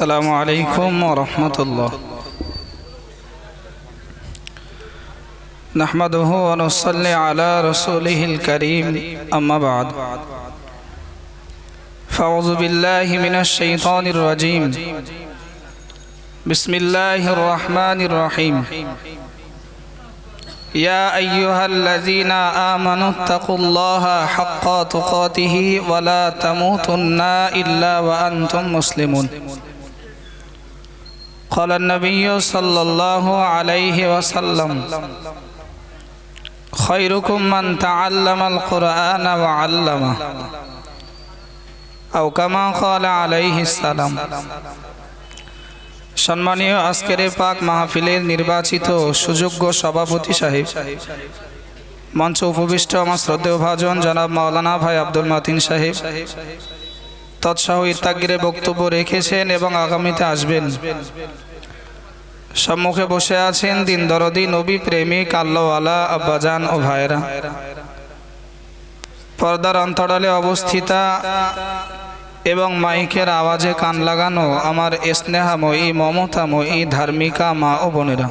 আসসালামু আলাইকুম ওয়া রাহমাতুল্লাহ। নাহমাদুহু ওয়া নুসাল্লি আলা রাসূলিহিল কারীম, আম্মা বা'দ। ফাউযু বিল্লাহি মিনাশ শাইতানির রাজীম। বিসমিল্লাহির রাহমানির রাহিম। ইয়া আইয়ুহাল্লাযীনা আমানুত্তাকুল্লাহা হাক্কা তুকাতিহি ওয়া লা তামুতুন্না ইল্লা ওয়া আনতুম মুসলিমুন। قال النبي صلى الله عليه وسلم خيركم من تعلم القرآن وعلمه أو كما قال عليه السلام। সম্মানীয় আজকের পাক মাহফিলের নির্বাচিত সুযোগ্য সভাপতি সাহেব, মঞ্চে উপবিষ্ট আমার শ্রদ্ধেয় ভাজন জনাব মাওলানা ভাই আব্দুল মাতিন সাহেব তৎসহ ইত্যাগিরে বক্তব্য রেখেছেন এবং আগামীতে আসবেন। সম্মুখে বসে আছেন দিন দরদি নবী প্রেমিক আল্লাহওয়ালা আব্বাজান ও ভাইরা। পর্দার অন্তরালে অবস্থিতা এবং মাইকের আওয়াজে কান লাগানো আমার স্নেহাময়ী মমতাময়ী ধার্মিকা মা ও বোনেরা,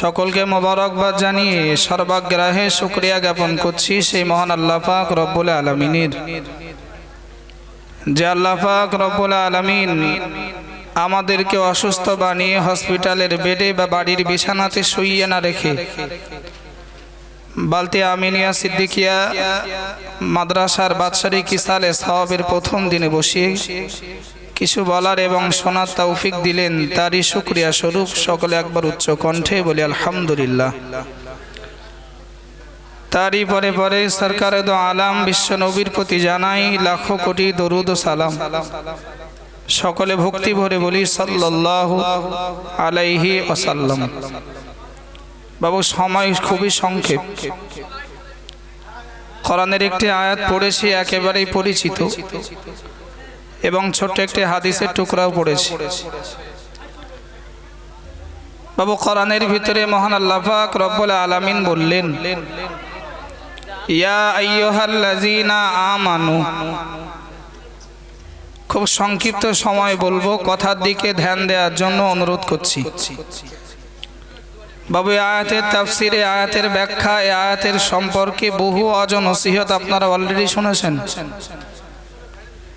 সকলকে মোবারকবাদ জানিয়ে সর্বাগ্রাহে শুকরিয়া জ্ঞাপন করছি সেই মহান আল্লাহ পাক রব্বুল আলামিনের, যে আল্লাহ পাক রব্বুল আলামিন আমাদেরকে অসুস্থ বানিয়ে হসপিটালের বেডে বা বাড়ির বিছানাতে শুইয়ে না রেখে বালতি আমিনিয়া সিদ্দিকিয়া মাদ্রাসার বাৎসরিক ইসালে সওয়াবের প্রথম দিনে বসিয়ে কিছু বলার এবং শোনার তৌফিক দিলেন, তারই শুকরিয়া স্বরূপ সকলে একবার উচ্চ কণ্ঠে বলি আলহামদুলিল্লাহ। তারই পরে পরে সরকারে দো আলাম বিশ্ব নবীর প্রতি জানাই লাখো কোটি দরুদ ও সালাম। সকলে ভক্তি ভরে বলি সাল্লাল্লাহু আলাইহি ওয়াসাল্লাম। বাবু, সময় খুবই সংক্ষেপ। কোরআনের একটি আয়াত পড়েছি, একেবারেই পরিচিত, এবং ছোট্ট একটি হাদিসের টুকরাও পড়েছি। বাবু, কোরআনের ভিতরে মহান আল্লাহ পাক রব্বুল আলামিন বললেন, ইয়া আইয়ুহাল্লাযীনা আমানু। খুব সংক্ষিপ্ত সময় বলবো, কথার দিকে ধ্যান দেওয়ার জন্য অনুরোধ করছি। বাবু, আয়াতের তাফসিরে, আয়াতের ব্যাখ্যা, এই আয়াতের সম্পর্কে বহু নসিহত আপনারা অলরেডি শুনেছেন,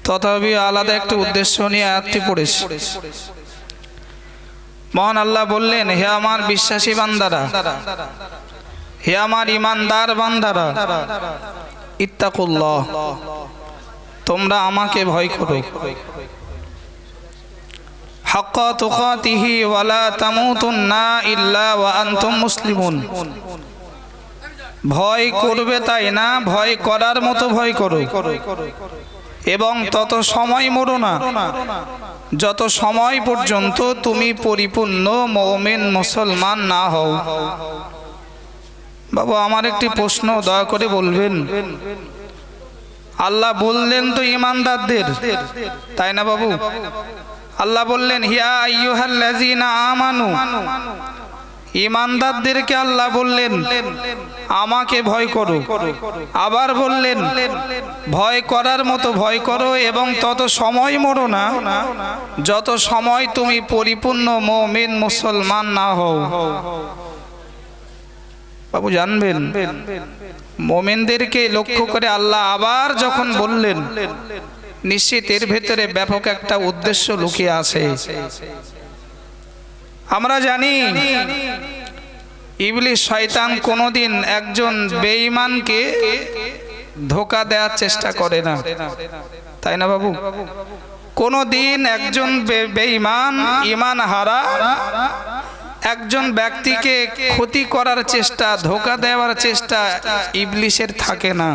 তথাপি আলাদা একটা উদ্দেশ্য নিয়ে আয়াতটি পড়েছি। মহান আল্লাহ বললেন, হে আমার বিশ্বাসী বান্দারা, হে আমার ইমানদার বান্দারা, ইত্তাকুল্লাহ, তোমরা আমাকে ভয় করো, হাক্কা তুকাতিহি ওয়া লা তামুতুন্না ইল্লা ওয়া আনতুম মুসলিমুন। ভয় করবে তাই না, ভয় করার মতো ভয় করো, এবং তত সময় মরো না যত সময় পর্যন্ত তুমি পরিপূর্ণ মুমিন মুসলমান না হও। বাবু, আমার একটি প্রশ্ন, দয়া করে বলবেন, আল্লাহ বললেন তো ইমানদারদের, তাই না বাবু? আল্লাহ বললেন ইয়া আইয়ুহাল্লাযীনা আমানু, ইমানদারদেরকে আল্লাহ বললেন আমাকে ভয় করো। আবার বললেন ভয় করার মতো ভয় করো, এবং তত সময় মরো না যত সময় তুমি পরিপূর্ণ মুমিন মুসলমান না হও। বাবু, জানবেন, মুমিনদেরকে লক্ষ্য করে আল্লাহ আবার যখন বললেন, নিশ্চিত এর ভেতরে ব্যাপক একটা উদ্দেশ্য লুকিয়ে আছে। আমরা জানি ইবলিস শয়তান কোনোদিন একজন বেঈমানকে ধোঁকা দেওয়ার চেষ্টা করে না, তাই না বাবু? কোনোদিন একজন বেঈমান, ঈমান হারা একজন ব্যক্তিকে ক্ষতি করার চেষ্টা, ধোঁকা দেওয়ার চেষ্টা ইবলিসের থাকে না।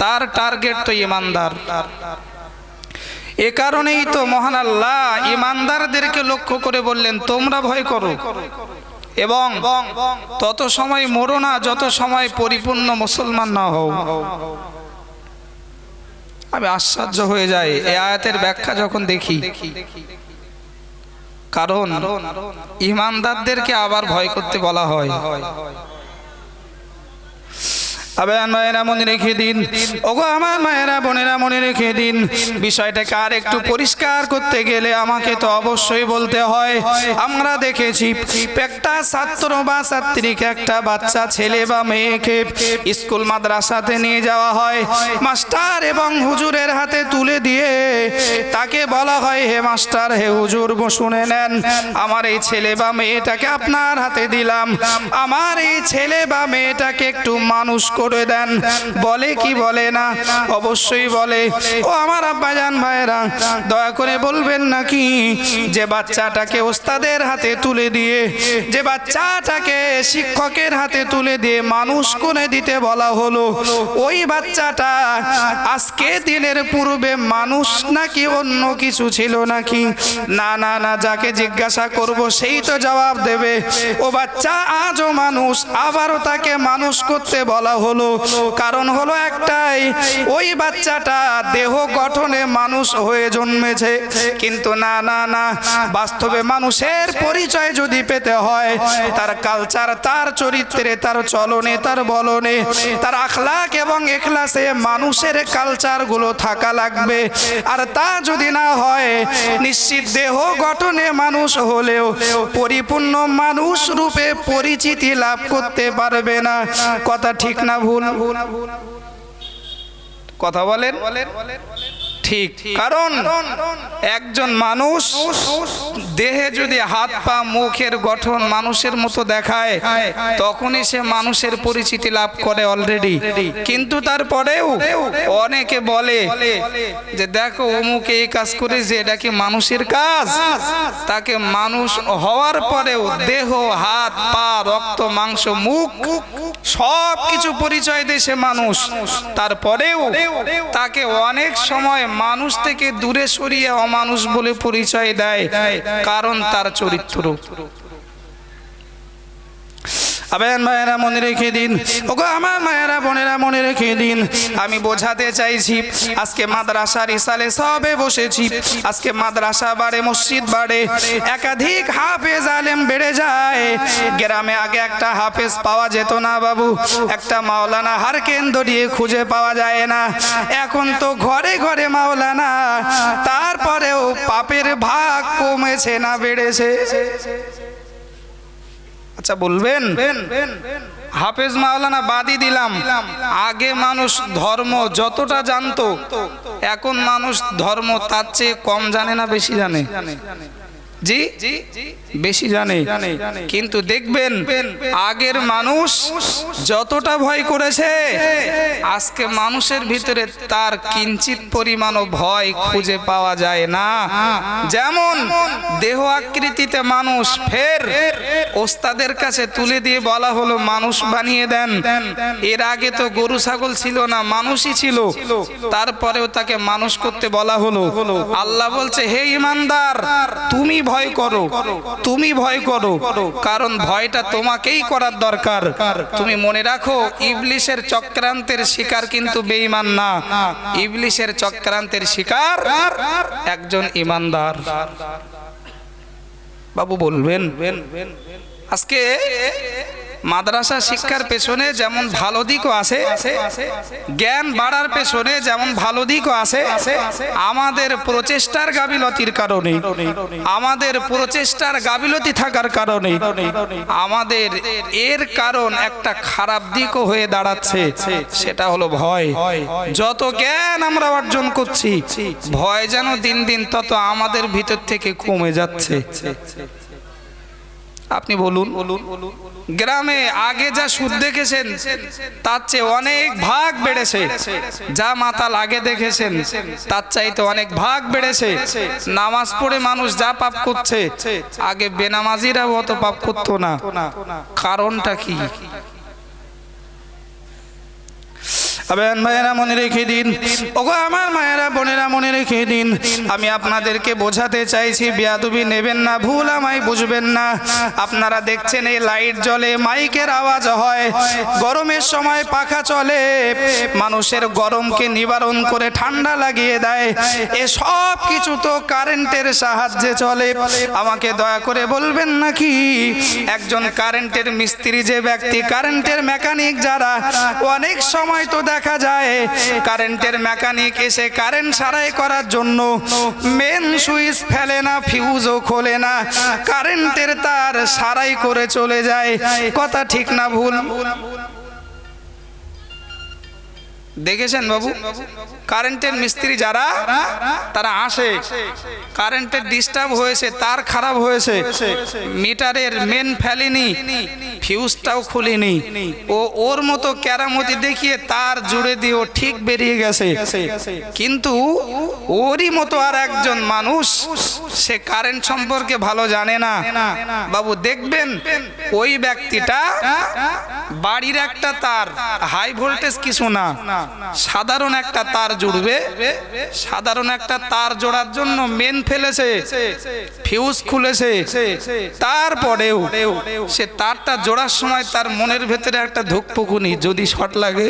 তার টার্গেট তো ঈমানদার। এ কারণেই তো মহান আল্লাহ ঈমানদারদেরকে লক্ষ্য করে বললেন তোমরা ভয় করো, এবং তত সময় মরো না যত সময় পরিপূর্ণ মুসলমান না হও। আমি আশ্চর্য হয়ে যাই এই আয়াতের ব্যাখ্যা যখন দেখি, কারণ ঈমানদারদেরকে আবার ভয় করতে বলা হয়। আবেন মায়েরা মনে রেখে দিন, ওগো আমার মায়েরা বোনেরা মনে রেখে দিন, বিষয়টাকে আর একটু পরিষ্কার করতে গেলে আমাকে তো অবশ্যই বলতে হয়। আমরা দেখেছি একটা ছাত্র বা ছাত্রীকে, একটা বাচ্চা ছেলে বা মেয়েকে স্কুল মাদ্রাসাতে নিয়ে যাওয়া হয়, মাস্টার এবং হুজুরের হাতে তুলে দিয়ে তাকে বলা হয়, হে মাস্টার, হে হুজুর, শুনে নেন, আমার এই ছেলে বা মেয়েটাকে আপনার হাতে দিলাম, আমার এই ছেলে বা মেয়েটাকে একটু মানুষ করে দেন। বলে কি বলে না? অবশ্যই বলে। ও আমার আব্বাজান ভাইরা, দয়া করে বলবেন নাকি যে বাচ্চাটাকে ওস্তাদের হাতে তুলে দিয়ে, যে বাচ্চাটাকে শিক্ষকের হাতে তুলে দিয়ে মানুষ করে দিতে বলা হলো, ওই বাচ্চাটা আজকে দিনের পূর্বে মানুষ নাকি অন্য কিছু ছিল নাকি? না না না, যাকে জিজ্ঞাসা করব সেই তো জবাব দেবে। ও বাচ্চা আজও মানুষ, আবারও তাকে মানুষ করতে বলা হলো। কারণ হলো একটাই, ওই বাচ্চাটা দেহ গঠনে মানুষ হয়ে জন্মেছে, কিন্তু না না না, বাস্তবে মানুষের পরিচয় যদি পেতে হয়, তার কালচার, তার চরিত্রে, তার চলনে, তার বলনে, তার আখলাক এবং এখলাসে মানুষের কালচার গুলো থাকা লাগবে। আর তা যদি না হয়, নিশ্চিত দেহ গঠনে মানুষ হলেও পরিপূর্ণ মানুষ রূপে পরিচিতি লাভ করতে পারবে না। কথা ঠিক না ভুল? কথা বলেন ঠিক। কারণ একজন মানুষ দেহে যদি হাত পা মুখের গঠন মানুষের মতো দেখায়, তখনই সে মানুষের পরিচিতি লাভ করে অলরেডি। কিন্তু তারপরেও অনেকে বলে যে দেখো অমুক এই কাজ করে, যে এটা কি মানুষের কাজ? তাকে মানুষ হওয়ার পরেও দেহ, হাত পা, রক্ত, মাংস, মুখ সব কিছু পরিচয় দেয় সে মানুষ, তারপরেও তাকে অনেক সময় মানুষ থেকে দূরে সরিয়ে অমানুষ বলে পরিচয় দেয়, কারণ তার চরিত্র। আবেন মায়েরা মনে রেখে দিন, ওগো আমার মায়েরা বোনেরা মনে রেখে দিন, আমি বোঝাতে চাইছি, আজকে মাদ্রাসার ইসালে সবে বসেছি, আজকে মাদ্রাসা বাড়ে, মসজিদ বাড়ে, একাধিক হাফেজ আলেম বেড়ে যায়। গ্রামে আগে একটা হাফেজ পাওয়া যেত না বাবু, একটা মাওলানা হার কেন্দ্র দিয়ে খুঁজে পাওয়া যায় না। এখন তো ঘরে ঘরে মাওলানা, তারপরেও পাপের ভাগ কমেছে না বেড়েছে? আচ্ছা বলবেন, হাফেজ মাওলানা বাদই দিলাম, আগে মানুষ ধর্ম যতটা জানতো, এখন মানুষ ধর্ম তার চেয়ে কম জানে না বেশি জানে? জি বেশি জানে। কিন্তু দেখবেন আগের মানুষ যতটা ভয় করেছে, আজকে মানুষের ভিতরে তার কিঞ্চিত পরিমাণও ভয় খুঁজে পাওয়া যায় না। যেমন দেহ আকৃতিতে মানুষ, ফের ওস্তাদের কাছে তুলে দিয়ে বলা হলো মানুষ বানিয়ে দেন। এর আগে তো গরু ছাগল ছিল না, মানুষই ছিল, তারপরেও তাকে মানুষ করতে বলা হলো। আল্লাহ বলছে, হে ঈমানদার, তুমি ভয় করো, তুমি ভয় করো, কারণ ভয়টা তোমাকেই করার দরকার। তুমি মনে রাখো, ইবলিশের চক্রান্তের শিকার কিন্তু বেঈমান না, ইবলিশের চক্রান্তের শিকার একজন ঈমানদার। বাবু বলবেন, আজকে মাদ্রাসা শিক্ষার পেছনে যেমন ভালো দিকও আছে, জ্ঞান বাড়ার পেছনে যেমন ভালো দিকও আছে, আমাদের প্রচেষ্টার গাফিলতির কারণে, আমাদের প্রচেষ্টার গাফিলতি থাকার কারণে আমাদের এর কারণ একটা খারাপ দিকও হয়ে দাঁড়াচ্ছে, সেটা হলো ভয়। যত জ্ঞান আমরা অর্জন করছি, ভয় যেন দিন দিন তত আমাদের ভিতর থেকে কমে যাচ্ছে। আপনি বলুন, গ্রামে আগে যা সুদ দেখেছেন তার চেয়ে অনেক ভাগ বেড়েছে, যা মাতাল আগে দেখেছেন তার চাইতে অনেক ভাগ বেড়েছে। নামাজ পড়ে মানুষ যা পাপ করছে, আগে বেনামাজিরা অত পাপ করতো না। কারণটা কি? আবেন ভাইয়েরা মনে রেখে দিন, ওগো আমার মায়েরা বোনেরা মনে রেখে দিন, আমি আপনাদেরকে বোঝাতে চাইছি, বেয়াদবি নেবেন না, ভুল আমায় বুঝবেন না। আপনারা দেখছেন এই লাইট জ্বলে, মাইকের আওয়াজ হয়, গরমের সময় পাখা চলে, মানুষের গরমকে নিবারণ করে ঠান্ডা লাগিয়ে দেয়, এ সব কিছু তো কারেন্টের সাহায্যে চলে। আমাকে দয়া করে বলবেন নাকি একজন কারেন্টের মিস্ত্রি, যে ব্যক্তি কারেন্টের মেকানিক যারা, অনেক সময় তো দেখা যায় কারেন্টের মেকানিক এসে কারেন্ট সারাই করার জন্য মেন সুইচ ফেলে না, ফিউজও খোলে না, কারেন্টের তার সারাই করে চলে যায়। কথা ঠিক না ভুল? দেখেছেন বাবু, কারেন্টের মিস্ত্রি যারা, তারা আসে, কারেন্টের ডিস্টার্ব হয়েছে, তার খারাপ হয়েছে, মিটারের মেন ফেলেনি, ফিউজটাও খুলিনি, ও ওর মতো কেরামতি দেখিয়ে তার জুড়ে দিয়ে ও ঠিক বেরিয়ে গেছে। কিন্তু ওরই মতো আর একজন মানুষ, সে কারেন্ট সম্পর্কে ভালো জানে না বাবু, দেখবেন ওই ব্যক্তিটা বাড়ির একটা তার, হাই ভোল্টেজ কিছু না, সাধারণ একটা তার জুড়বে, সাধারণ একটা তার জোড়ার জন্য মেন ফেলেছে, ফিউজ খুলেছে, তারপরেও সে তারটা জোড়ার সময় তার মনের ভেতরে একটা ধুকপুকুনি, যদি শর্ট লাগে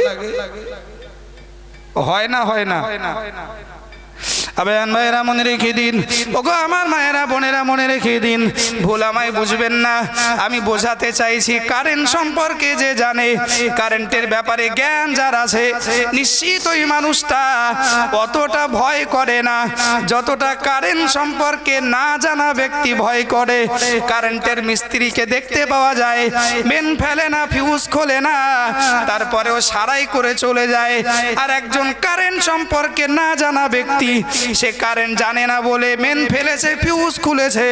হয় না, হয় না? আবেন ভাইয়েরা মনে রেখে দিন, ওগো আমার মায়েরা বোনেরা মনে রেখে দিন, ভুল আমায় বুঝবেন না, আমি বোঝাতে চাইছি কারেন্ট সম্পর্কে যে জানে, কারেন্টের ব্যাপারে জ্ঞান যার আছে, নিশ্চিত ওই মানুষটা অতটা ভয় করে না যতটা কারেন্ট সম্পর্কে না জানা ব্যক্তি ভয় করে। কারেন্টের মিস্ত্রিকে দেখতে পাওয়া যায় মেন ফেলে না, ফিউজ খোলে না, তারপরেও সারাই করে চলে যায়। আর একজন কারেন্ট সম্পর্কে না জানা ব্যক্তি, সে কারেন্ট জানে না বলে মেন ফেলেছে, ফিউজ খুলেছে,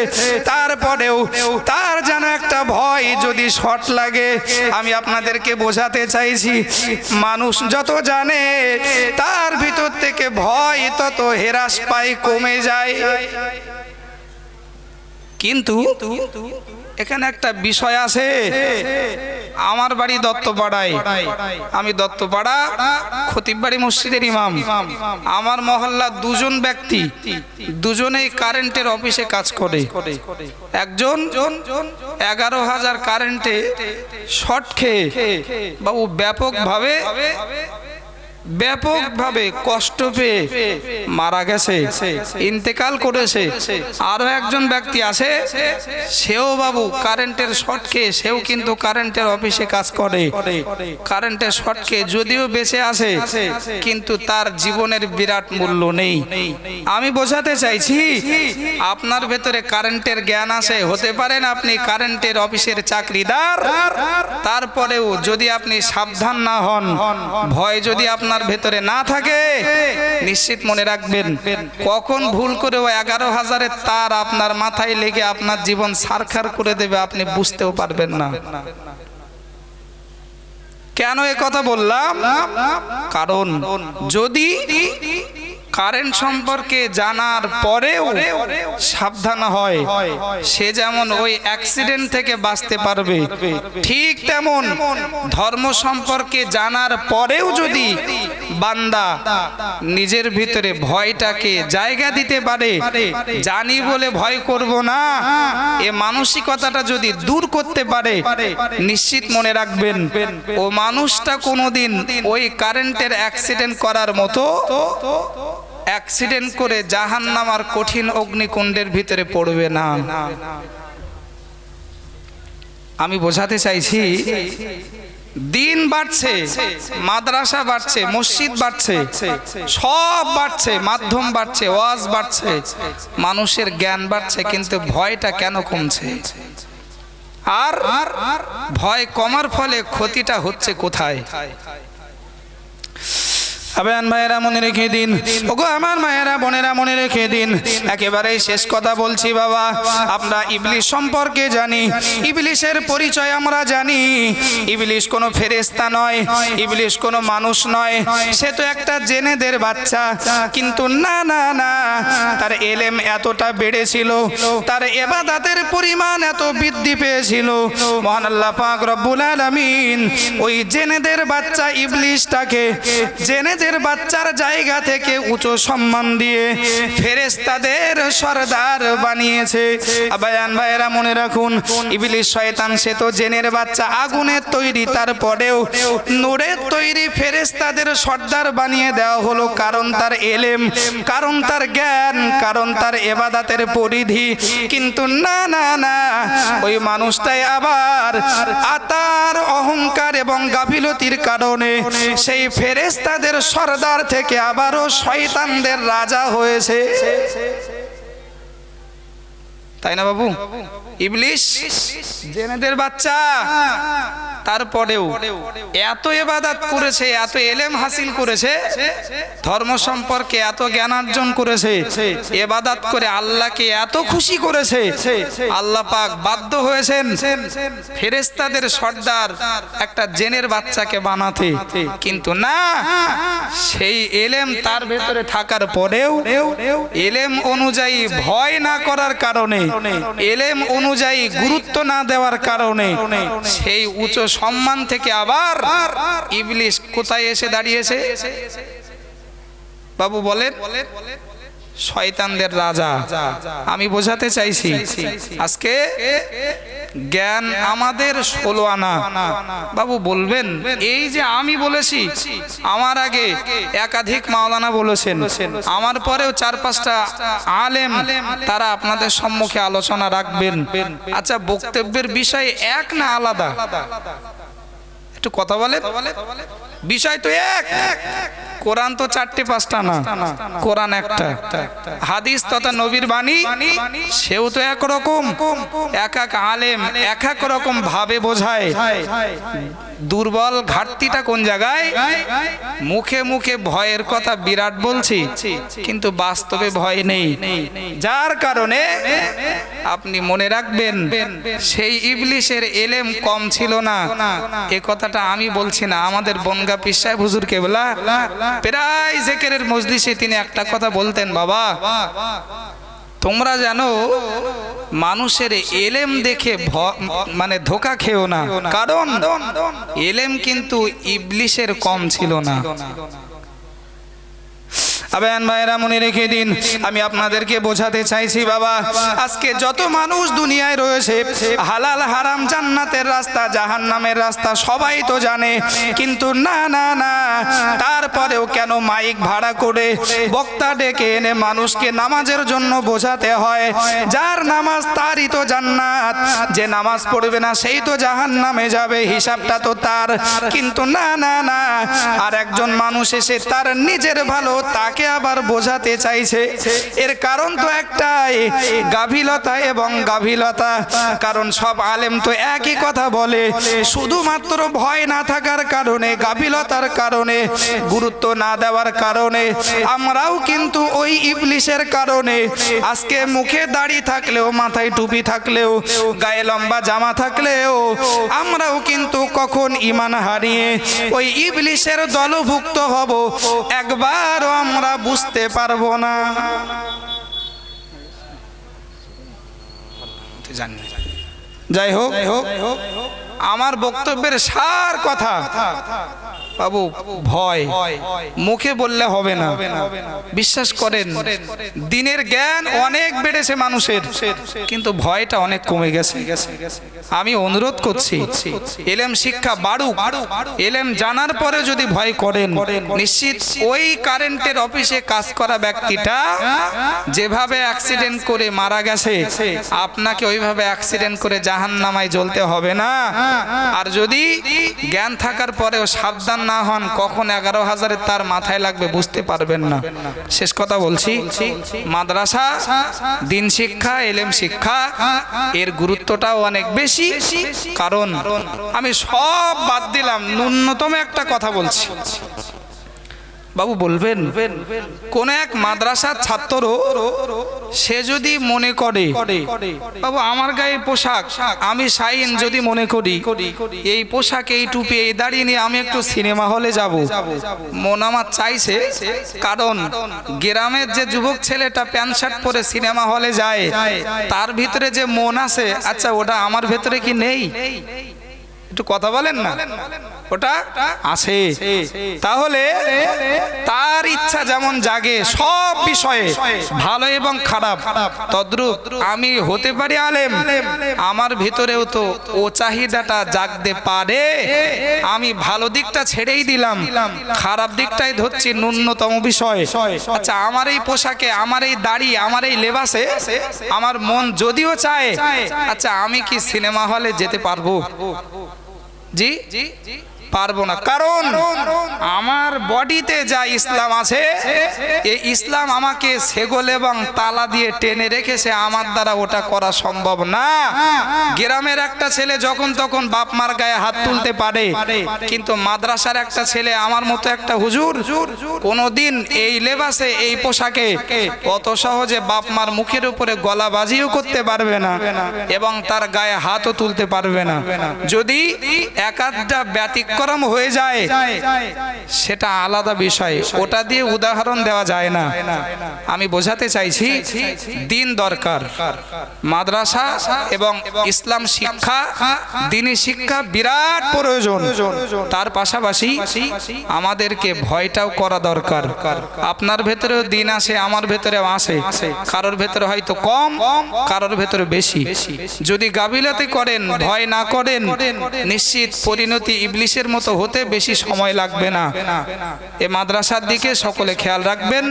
তারপরেও তার যেন একটা ভয়, যদি শর্ট লাগে। আমি আপনাদেরকে বোঝাতে চাইছি, মানুষ যত জানে তার ভিতর থেকে ভয় তত হ্রাস পায়, কমে যায়। কিন্তু এখানে একটা বিষয় আছে, আমার বাড়ি দত্তপাড়ায়, আমি দত্তপাড়া খতিববাড়ি মসজিদের ইমাম, আমার মহল্লার দুজন ব্যক্তি, দুজনেই কারেন্টের অফিসে কাজ করে। একজন 11,000 কারেন্টে শর্ট খেয়ে বাবু ব্যাপকভাবে কষ্ট পেয়ে মারা গেছে, ইন্তেকাল করেছে। আরো একজন ব্যক্তি আছে, সেও বাবু কারেন্টের শর্ট খেয়ে, সেও কিন্তু কারেন্টের অফিসে কাজ করে, কারেন্টের শর্ট খেয়ে যদিও বেঁচে আছে, কিন্তু তার জীবনের বিরাট মূল্য নেই। আমি বোঝাতে চাইছি, আপনার ভেতরে কারেন্টের জ্ঞান আছে, হতে পারেন আপনি কারেন্টের অফিসের চাকরিদার, তারপরেও যদি আপনি সাবধান না হন, ভয় যদি আপনার ভেতরে না থাকে, নিশ্চিত মনে রাখবেন কখন ভুল করে 11,000-এর তার আপনার মাথায় লেগে আপনার জীবন ছারখার করে দেবে, আপনি বুঝতেও পারবেন না। কেন এ কথা বললাম? কারণ যদি কারেন্ট সম্পর্কে জানার পরেও সাবধান হয়, সে যেমন ওই অ্যাক্সিডেন্ট থেকে বাঁচতে পারবে, ঠিক তেমন ধর্ম সম্পর্কে জানার পরেও যদি বান্দা নিজের ভিতরে ভয়টাকে জায়গা দিতে পারে, জানি বলে ভয় করব না, এ মানসিকতাটা যদি দূর করতে পারে, নিশ্চিত মনে রাখবেন ও মানুষটা কোনোদিন ওই কারেন্টের অ্যাক্সিডেন্ট করার মতো অ্যাক্সিডেন্ট করে জাহান্নামার কঠিন অগ্নিকুণ্ডের ভিতরে পড়বে না। আমি বোঝাতে চাইছি, দিন বাড়ছে, মাদ্রাসা বাড়ছে, মসজিদ বাড়ছে, সব বাড়ছে, মাধ্যম বাড়ছে, ওয়াজ বাড়ছে, মানুষের জ্ঞান বাড়ছে, কিন্তু ভয়টা কেন কমছে? আর ভয় কমার ফলে ক্ষতিটা হচ্ছে কোথায়? আবেন ভাইয়েরা মনে রেখে দিন, ওগো আমার মায়েরা বোনেরা মনে রেখে দিন, একেবারেই শেষ কথা বলছি বাবা। আমরা ইবলিশ সম্পর্কে জানি, ইবলিশের পরিচয় আমরা জানি। ইবলিশ কোনো ফেরেশতা নয়, ইবলিশ কোনো মানুষ নয়, সে তো একটা জেনেদের বাচ্চা। কিন্তু না না না, তার এলেম এতটা বেড়েছিল, তার ইবাদতের পরিমাণ এত বৃদ্ধি পেয়েছিল, মহান আল্লাহ পাক রব্বুল আলামিন ওই জেনেদের বাচ্চা ইবলিশটাকে জেনেদের বাচ্চার জায়গা থেকে উঁচু সম্মান দিয়ে ফেরেশতাদের সরদার বানিয়েছে। আবায়ান ভাইয়েরা মনে রাখুন, ইবলিশ শয়তান সে তো জেনের বাচ্চা, আগুনের তৈরি, তারপরেও নূরের তৈরি ফেরেশতাদের সর্দার বানিয়ে দেওয়া হলো। কারণ তার এলেম, কারণ তার জ্ঞান, কারণ তার ইবাদতের পরিধি। কিন্তু না না না, ওই মানুষটাই আবার আতার অহংকার এবং গাফিলতির কারণে সেই ফেরেশতাদের সরদার থেকে আবারও শয়তানদের রাজা হয়েছে। তাই না বাবু? ইবলিশ জেনেদের বাচ্চা, তারপরেও এত ইবাদত করেছে, এত এলেম হাসিল করেছে, ধর্ম সম্পর্কে এত জ্ঞান অর্জন করেছে, ইবাদত করে আল্লাহকে এত খুশি করেছে, আল্লাহ পাক বাধ্য হয়েছেন ফেরেশতাদের সর্দার একটা জেনের বাচ্চাকে বানাতে। কিন্তু না, সেই এলেম তার ভেতরে থাকার পরেও এলেম অনুযায়ী ভয় না করার কারণে, এলেম অনুযায়ী গুরুত্ব না দেওয়ার কারণে সেই উচ্চ সম্মান থেকে আবার ইবলিশ কোথায় এসে দাঁড়িয়েছে বাবু বলেন? শয়তানদের রাজা। আমি বোঝাতে চাইছি আজকে জ্ঞান আমাদের 16 আনা। বাবু বলবেন, এই যে আমি বলেছি, আমার আগে একাধিক মাওলানা বলেছেন, আমার পরেও 4-5টা আলেম তারা আপনাদের সম্মুখে আলোচনা রাখবেন। আচ্ছা, বক্তব্যের বিষয় এক না আলাদা? একটু কথা বলে। বিষয় তো এক, কোরআন তো 4-5টা না, কোরআন একটা, হাদিস তথা নবীর বাণী সেও তো একরকম। এক এক আলেম এক এক রকম ভাবে বোঝায়। দুর্বল ঘাটতিটা কোন জায়গায়? মুখে মুখে ভয়ের কথা বিরাট বলছি, কিন্তু বাস্তবে ভয় নেই। যার কারণে আপনি মনে রাখবেন, সেই ইবলিশের এলেম কম ছিল না। এ কথাটা আমি বলছি না, আমাদের বনগা পীর সাহেব হুজুর কেবলা প্রায় জিকিরের মজলিসে তিনি একটা কথা বলতেন, বাবা তোমরা জানো মানুষের এলেম দেখে মানে ধোকা খেও না, কারণ এলেম কিন্তু ইবলিশের কম ছিল না। আবেন ভাইরা মনে রেখে দিন, আমি আপনাদেরকে বোঝাতে চাইছি বাবা, আজকে যত মানুষ দুনিয়ায় রয়েছে, হালাল হারাম, জান্নাতের রাস্তা, জাহান্নামের রাস্তা সবাই তো জানে। কিন্তু না না না, তারপরেও কেন মাইক ভাড়া করে বক্তা ডেকে এনে মানুষকে নামাজের জন্য বোঝাতে হয়? যার নামাজ তারই তো জান্নাত, যে নামাজ পড়বে না সেই তো জাহান্নামে যাবে, হিসাবটা তো তার। কিন্তু না না না, আর একজন মানুষ এসে তার নিজের ভালো তাকে আবার বোঝাতে চাইছে। এর কারণ তো একটাই, গাফিলতা এবং গাফিলতা। কারণ সব আলেম তো একই কথা বলে, শুধুমাত্র ভয় না থাকার কারণে, গাফিলতার কারণে, গুরুত্ব না দেওয়ার কারণে আমরাও কিন্তু ওই ইবলিশের কারণে আজকে মুখে দাড়ি থাকলেও, মাথায় টুপি থাকলেও, গায়ে লম্বা জামা থাকলেও আমরাও কিন্তু কখন ঈমান হারিয়ে ওই ইবলিশের দলভুক্ত হব একবারও আমরা বুঝতে পারবো না। যাই হোক, আমার বক্তব্যের সার কথা বাবু, ভয় মুখে বললে হবে না। বিশ্বাস করেন, দিনের জ্ঞান অনেক বেড়েছে মানুষের, কিন্তু ভয়টা অনেক কমে গেছে। আমি অনুরোধ করছি, এলেম শিক্ষা বাড়ুক। এলেম জানার পরে যদি ভয় করেন, নিশ্চিত ওই কারেন্টের অফিসে কাজ করা ব্যক্তিটা যেভাবে অ্যাক্সিডেন্ট করে মারা গেছে, আপনাকে ওইভাবে অ্যাক্সিডেন্ট করে জাহান্নামায় জ্বলতে হবে না। আর যদি জ্ঞান থাকার পরেও সাবধান না হন, কখন 11,000 তার মাথায় লাগবে বুঝতে পারবেন না। শেষ কথা বলছি, মাদ্রাসা, দিন শিক্ষা, এলেম শিক্ষা এর গুরুত্বটাও অনেক বেশি। কারণ আমি সব বাদ দিলাম, ন্যূনতম একটা কথা বলছি, বাবু বলবেন, কোন এক মাদ্রাসার ছাত্র সে যদি মনে করে বাবু আমার গায়ে পোশাক, আমি শাইন যদি মনে করি এই পোশাক এই টুপি এই দাড়ি নিয়ে আমি একটু সিনেমা হলে যাব, মন আমার চাইছে। কারণ গ্রামের যে যুবক ছেলেটা প্যান্ট শার্ট পরে সিনেমা হলে যায় তার ভিতরে যে মন আছে, আচ্ছা ওটা আমার ভেতরে কি নেই? একটু কথা বলেন না, ওটা আছে। তাহলে তার ইচ্ছা যেমন জাগে সব বিষয়ে ভালো এবং খারাপ, তদ্রূপ আমি হতে পারি আলেম, আমার ভিতরেও তো ও চাহিদাটা জাগতে পারে। আমি ভালো দিকটা ছেড়েই দিলাম, খারাপ দিকটাই ধরছি ন্যূনতম বিষয়। আচ্ছা আমার এই পোশাকে, আমার এই দাড়ি, আমার এই লেবাসে আমার মন যদিও চায়, আচ্ছা আমি কি সিনেমা হলে যেতে পারবো? জি পারবো না। কারণ আমার বডিতে যা ইসলাম আছে, এই ইসলাম আমাকে সেগোল এবং তালা দিয়ে টেনে রেখেছে, আমার দ্বারা ওটা করা সম্ভব না। গ্রামের একটা ছেলে যখন তখন বাপ মার গায়ে হাত তুলতে পারে, কিন্তু মাদ্রাসার একটা ছেলে আমার মতো একটা হুজুর কোনোদিন এই লেবাসে এই পোশাকে অত সহজে বাপ মার মুখের উপরে গলা বাজিও করতে পারবে না এবং তার গায়ে হাতও তুলতে পারবে না। যদি একাধটা ব্যতিক্রম হয়ে যায় সেটা আলাদা বিষয়, ওটা দিয়ে উদাহরণ দেওয়া যায় না। আমি বোঝাতে চাইছি দিন দরকার, মাদ্রাসা এবং ইসলাম শিক্ষা, দ্বীনি শিক্ষা বিরাট প্রয়োজন। তার পাশাপাশি আমাদেরকে ভয়টাও করা দরকার। আপনার ভেতরেও দিন আছে, আমার ভেতরেও আছে, কারোর ভেতরে হয়তো কম, কারোর ভেতরে বেশি। যদি গাফিলতি করেন, ভয় না করেন, নিশ্চিত পরিণতি ইবলিসের মতো হতে বেশি সময় লাগবে না। এ মাদ্রাসার দিকে সকলে খেয়াল রাখবেন।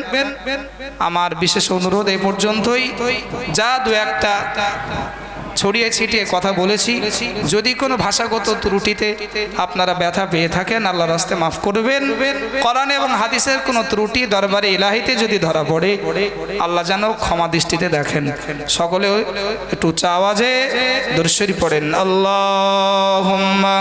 আমার বিশেষ অনুরোধ এই পর্যন্তই। যা দু একটা ছড়িয়ে ছিটিয়ে কথা বলেছি, যদি কোনো ভাষাগত ত্রুটিতে আপনারা ব্যথা পেয়ে থাকেন আল্লাহর রাস্তে মাফ করবেন। কোরআন এবং হাদিসের কোনো ত্রুটি দরবারে ইলাহিতে যদি ধরা পড়ে আল্লাহ যেন ক্ষমা দৃষ্টিতে দেখেন। সকলে একটু উচ্চ আওয়াজে দরুদ শরীফ পড়েন। আল্লাহুম্মা